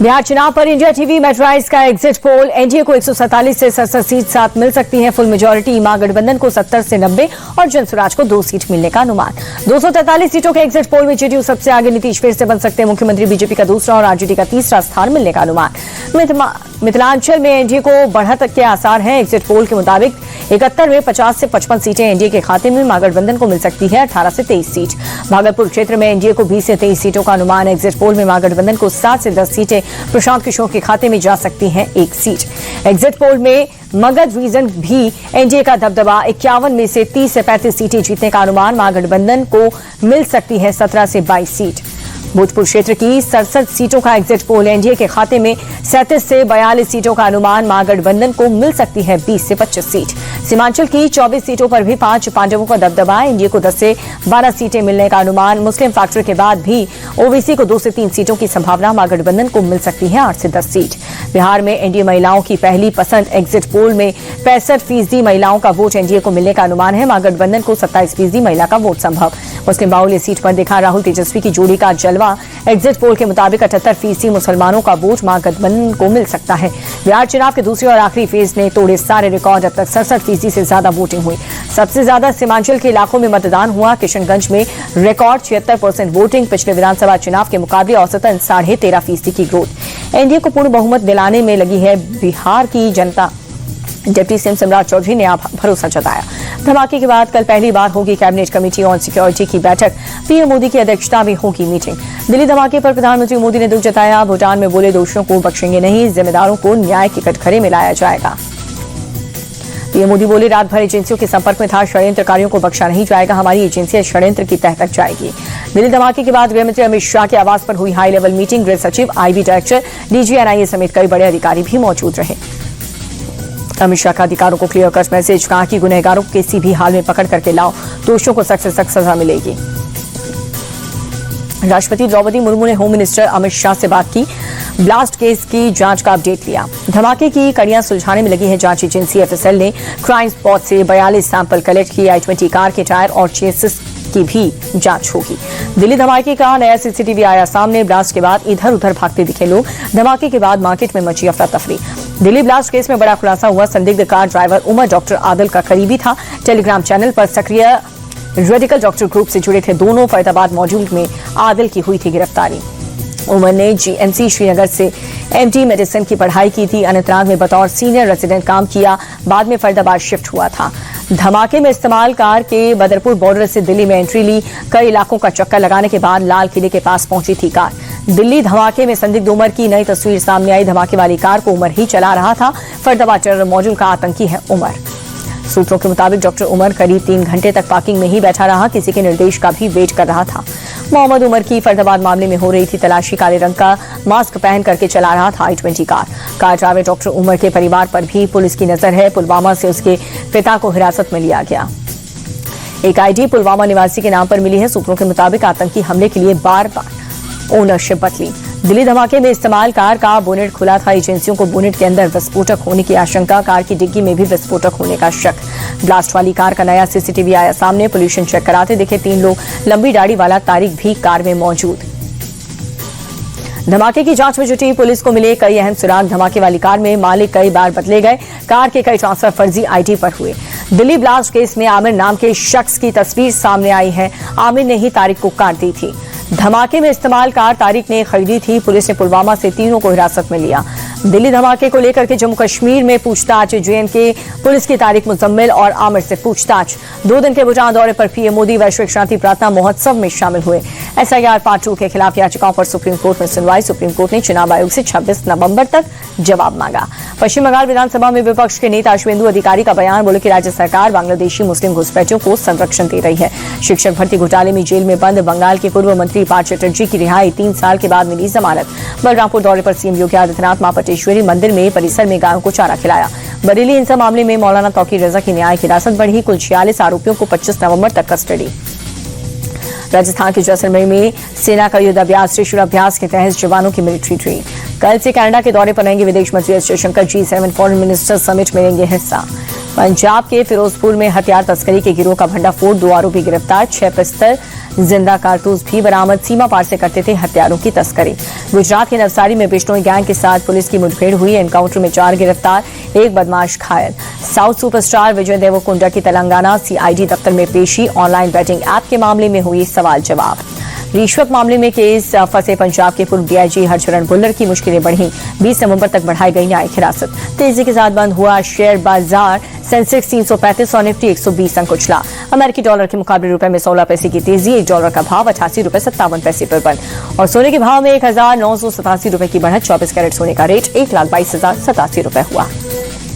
बिहार चुनाव पर India TV मेट्राइज का एग्जिट पोल। एनडीए को 147 से 67 सीट साथ मिल सकती है फुल मेजोरिटी। महागठबंधन को 70 से 90 और जनसुराज को 2 सीट मिलने का अनुमान। 243 सीटों के एग्जिट पोल में जेडीयू सबसे आगे, नीतीश फिर से बन सकते हैं मुख्यमंत्री, बीजेपी का दूसरा और आरजेडी का तीसरा स्थान मिलने का अनुमान। मिथिलांचल में एनडीए को बढ़त के आसार हैं। एग्जिट पोल के मुताबिक 71 में 50 से 55 सीटें एनडीए के खाते में, महागठबंधन को मिल सकती है 18 से 23 सीट। भागलपुर क्षेत्र में एनडीए को 20 से 23 सीटों का अनुमान। एग्जिट पोल में महागठबंधन को 7 से 10 सीटें, प्रशांत किशोर के खाते में जा सकती हैं 1 सीट। एग्जिट पोल में मगध रीजन भी एनडीए का दबदबा, 51 में से 30 से 35 सीटें जीतने का अनुमान। महागठबंधन को मिल सकती है 17 से 22 सीट। भोजपुर क्षेत्र की 67 सीटों का एग्जिट पोल, एनडीए के खाते में 37 से 42 सीटों का अनुमान। महागठबंधन को मिल सकती है 20 से 25 सीट। सीमांचल की 24 सीटों पर भी 5 पांडवों का दबदबा, एनडीए को 10 से 12 सीटें मिलने का अनुमान। मुस्लिम फैक्टर के बाद भी ओबीसी को 2 से 3 सीटों की संभावना। महागठबंधन को मिल सकती है 8 से 10 सीट। बिहार में एनडीए महिलाओं की पहली पसंद। एग्जिट पोल में 65% महिलाओं का वोट एनडीए को मिलने का अनुमान है। महागठबंधन को 27% महिला का वोट संभव। मुस्लिम बाहुल्य सीट पर देखा राहुल तेजस्वी की जोड़ी का जलवा। एग्जिट पोल के मुताबिक 78% मुसलमानों का वोट महागठबंधन को मिल सकता है। बिहार चुनाव के दूसरे और आखिरी फेज ने तोड़े सारे रिकॉर्ड। अब तक 67% से ज्यादा वोटिंग हुई। सबसे ज्यादा सीमांचल के इलाकों में मतदान हुआ। किशनगंज में रिकॉर्ड 76% वोटिंग। पिछले विधानसभा चुनाव के मुकाबले औसतन 13.5% की ग्रोथ। एनडीए को पूर्ण बहुमत दिलाने में लगी है बिहार की जनता। डिप्टी सीएम सम्राट चौधरी ने भरोसा जताया। धमाके के बाद कल पहली बार होगी कैबिनेट कमेटी ऑन सिक्योरिटी की बैठक। पीएम मोदी की अध्यक्षता में होगी मीटिंग। दिल्ली धमाके पर प्रधानमंत्री मोदी ने दुख जताया। भूटान में बोले दोषियों को बख्शेंगे नहीं, जिम्मेदारों को न्याय के कटघरे में लाया जाएगा। पीएम मोदी बोले, रात भर एजेंसियों के संपर्क में था, षड्यंत्रकारियों को बख्शा नहीं जाएगा। हमारी एजेंसियां षड्यंत्र की तह तक जाएगी। दिल्ली धमाके के बाद गृहमंत्री अमित शाह के आवास पर हुई हाई लेवल मीटिंग। गृह सचिव, आईबी डायरेक्टर, डीजी, एनआईए समेत कई बड़े अधिकारी भी मौजूद रहे। अमित शाह का अधिकारों को क्लियर कट मैसेज, कहा कि गुनहगारों को किसी भी हाल में पकड़ करके लाओ, दोषियों को सख्त से सख्त सजा मिलेगी। राष्ट्रपति द्रौपदी मुर्मू ने होम मिनिस्टर अमित शाह से बात की। ब्लास्ट केस की जांच का अपडेट लिया। धमाके की कड़ियां सुलझाने में लगी है जांच एजेंसी। एफएसएल ने क्राइम स्पॉट से 42 सैंपल कलेक्ट किए। i20 कार के टायर और चेसिस की भी जांच होगी। दिल्ली धमाके का नया सीसीटीवी आया सामने। ब्लास्ट के बाद इधर उधर भागते दिखे लोग। धमाके के बाद मार्केट में मची अफरा तफरी। दिल्ली ब्लास्ट केस में बड़ा खुलासा हुआ। संदिग्ध car driver Umar doctor Adil का करीबी था। टेलीग्राम चैनल पर सक्रिय रेडिकल डॉक्टर ग्रुप से जुड़े थे दोनों। फरीदाबाद मॉड्यूल में आदिल की हुई थी गिरफ्तारी। उमर ने जीएमसी श्रीनगर से एमडी मेडिसिन की पढ़ाई की थी। अनंतनाग में बतौर सीनियर रेजिडेंट काम किया, बाद में फरीदाबाद शिफ्ट हुआ था। धमाके में इस्तेमाल कार के बदरपुर बॉर्डर से दिल्ली में एंट्री ली। कई इलाकों का चक्कर लगाने के बाद लाल किले के पास पहुंची थी कार। दिल्ली धमाके में संदिग्ध उमर की नई तस्वीर सामने आई। धमाके वाली कार को उमर ही चला रहा था। फरीदाबाद टेरर मॉड्यूल का आतंकी है उमर। सूत्रों के मुताबिक डॉक्टर उमर करीब 3 घंटे तक पार्किंग में ही बैठा रहा, किसी के निर्देश का भी वेट कर रहा था। मोहम्मद उमर की फरीदाबाद मामले में हो रही थी तलाशी। काले रंग का मास्क पहन करके चला रहा था i20 car driver doctor Umar के परिवार पर भी पुलिस की नजर है। पुलवामा से उसके पिता को हिरासत में लिया गया। एक आईडी पुलवामा निवासी के नाम पर मिली है। सूत्रों के मुताबिक आतंकी हमले के लिए बार बार ओनरशिप बदली। दिल्ली धमाके में इस्तेमाल कार का बोनेट खुला था। एजेंसियों को बोनेट के अंदर विस्फोटक होने की आशंका। कार की डिग्गी में भी विस्फोटक होने का शक। ब्लास्ट वाली कार का नया सीसीटीवी आया सामने। पोल्यूशन चेक कराते दिखे 3 लोग। लंबी दाढ़ी वाला तारिक भी कार में मौजूद। धमाके की जांच में जुटी पुलिस को मिले कई अहम सुराग। धमाके वाली कार में मालिक कई बार बदले गए। कार के कई ट्रांसफर फर्जी आईडी पर हुए। दिल्ली ब्लास्ट केस में आमिर नाम के शख्स की तस्वीर सामने आई है। आमिर ने ही तारिक को कार दी थी। धमाके में इस्तेमाल कार तारिक ने खरीदी थी। पुलिस ने पुलवामा से तीनों को हिरासत में लिया। दिल्ली धमाके को लेकर के जम्मू कश्मीर में पूछताछ। जेएनके पुलिस की तारिक मुजम्मिल और आमिर से पूछताछ। 2 दिन के भूटान दौरे पर पीएम मोदी वैश्विक शांति प्रार्थना महोत्सव में शामिल हुए। एसआईआर पार्ट 2 के खिलाफ याचिकाओं पर सुप्रीम कोर्ट में सुनवाई। सुप्रीम कोर्ट ने चुनाव आयोग से 26 नवंबर तक जवाब मांगा। पश्चिम बंगाल विधानसभा में विपक्ष के नेता शुभेंदु अधिकारी का बयान। बोले कि राज्य सरकार बांग्लादेशी मुस्लिम घुसपैठियों को संरक्षण दे रही है। शिक्षक भर्ती घोटाले में जेल में बंद बंगाल के पूर्व मंत्री पार्थ चटर्जी की रिहाई। 3 साल के बाद मिली जमानत। बलरामपुर दौरे पर सीएम योगी आदित्यनाथ मां पटेश्वरी मंदिर में परिसर में गायों को चारा खिलाया। बरेली हिंसा मामले में मौलाना तौकीर रजा की न्यायिक हिरासत बढ़ी। कुल 46 आरोपियों को 25 नवंबर तक कस्टडी। राजस्थान के जैसलमेर में सेना का युद्धाभ्यास त्रिशूल अभ्यास के तहत जवानों की मिलिट्री ड्रिल। कल से कनाडा के दौरे पर रहेंगे विदेश मंत्री S Jaishankar. G7 foreign minister summit में लेंगे हिस्सा। पंजाब के फिरोजपुर में हथियार तस्करी के गिरोह का भंडाफोड़। 2 आरोपी गिरफ्तार। 6 पिस्तल जिंदा कारतूस भी बरामद। सीमा पार से करते थे हथियारों की तस्करी। गुजरात के नवसारी में बिश्नोई गैंग के साथ पुलिस की मुठभेड़ हुई। एनकाउंटर में 4 गिरफ्तार, 1 बदमाश घायल। साउथ सुपरस्टार विजय देवरकोंडा की तेलंगाना सीआईडी दफ्तर में पेशी। ऑनलाइन बैटिंग ऐप के मामले में हुई सवाल जवाब। रिश्वत मामले में केस फंसे पंजाब के पूर्व डीआईजी हरचरण बुल्लर की मुश्किलें बढ़ी। 20 नवंबर तक बढ़ाई गई न्यायिक हिरासत। तेजी के साथ बंद हुआ शेयर बाजार। सेंसेक्स 335 और निफ्टी 120 अंक उछला। अमेरिकी डॉलर के मुकाबले रुपए में 16 पैसे की तेजी। 1 डॉलर का भाव 88 रुपए 57 पैसे पर बंद। और सोने के भाव में 1987 रुपए की बढ़त। 24 कैरेट सोने का रेट 1,22,087 रुपए हुआ।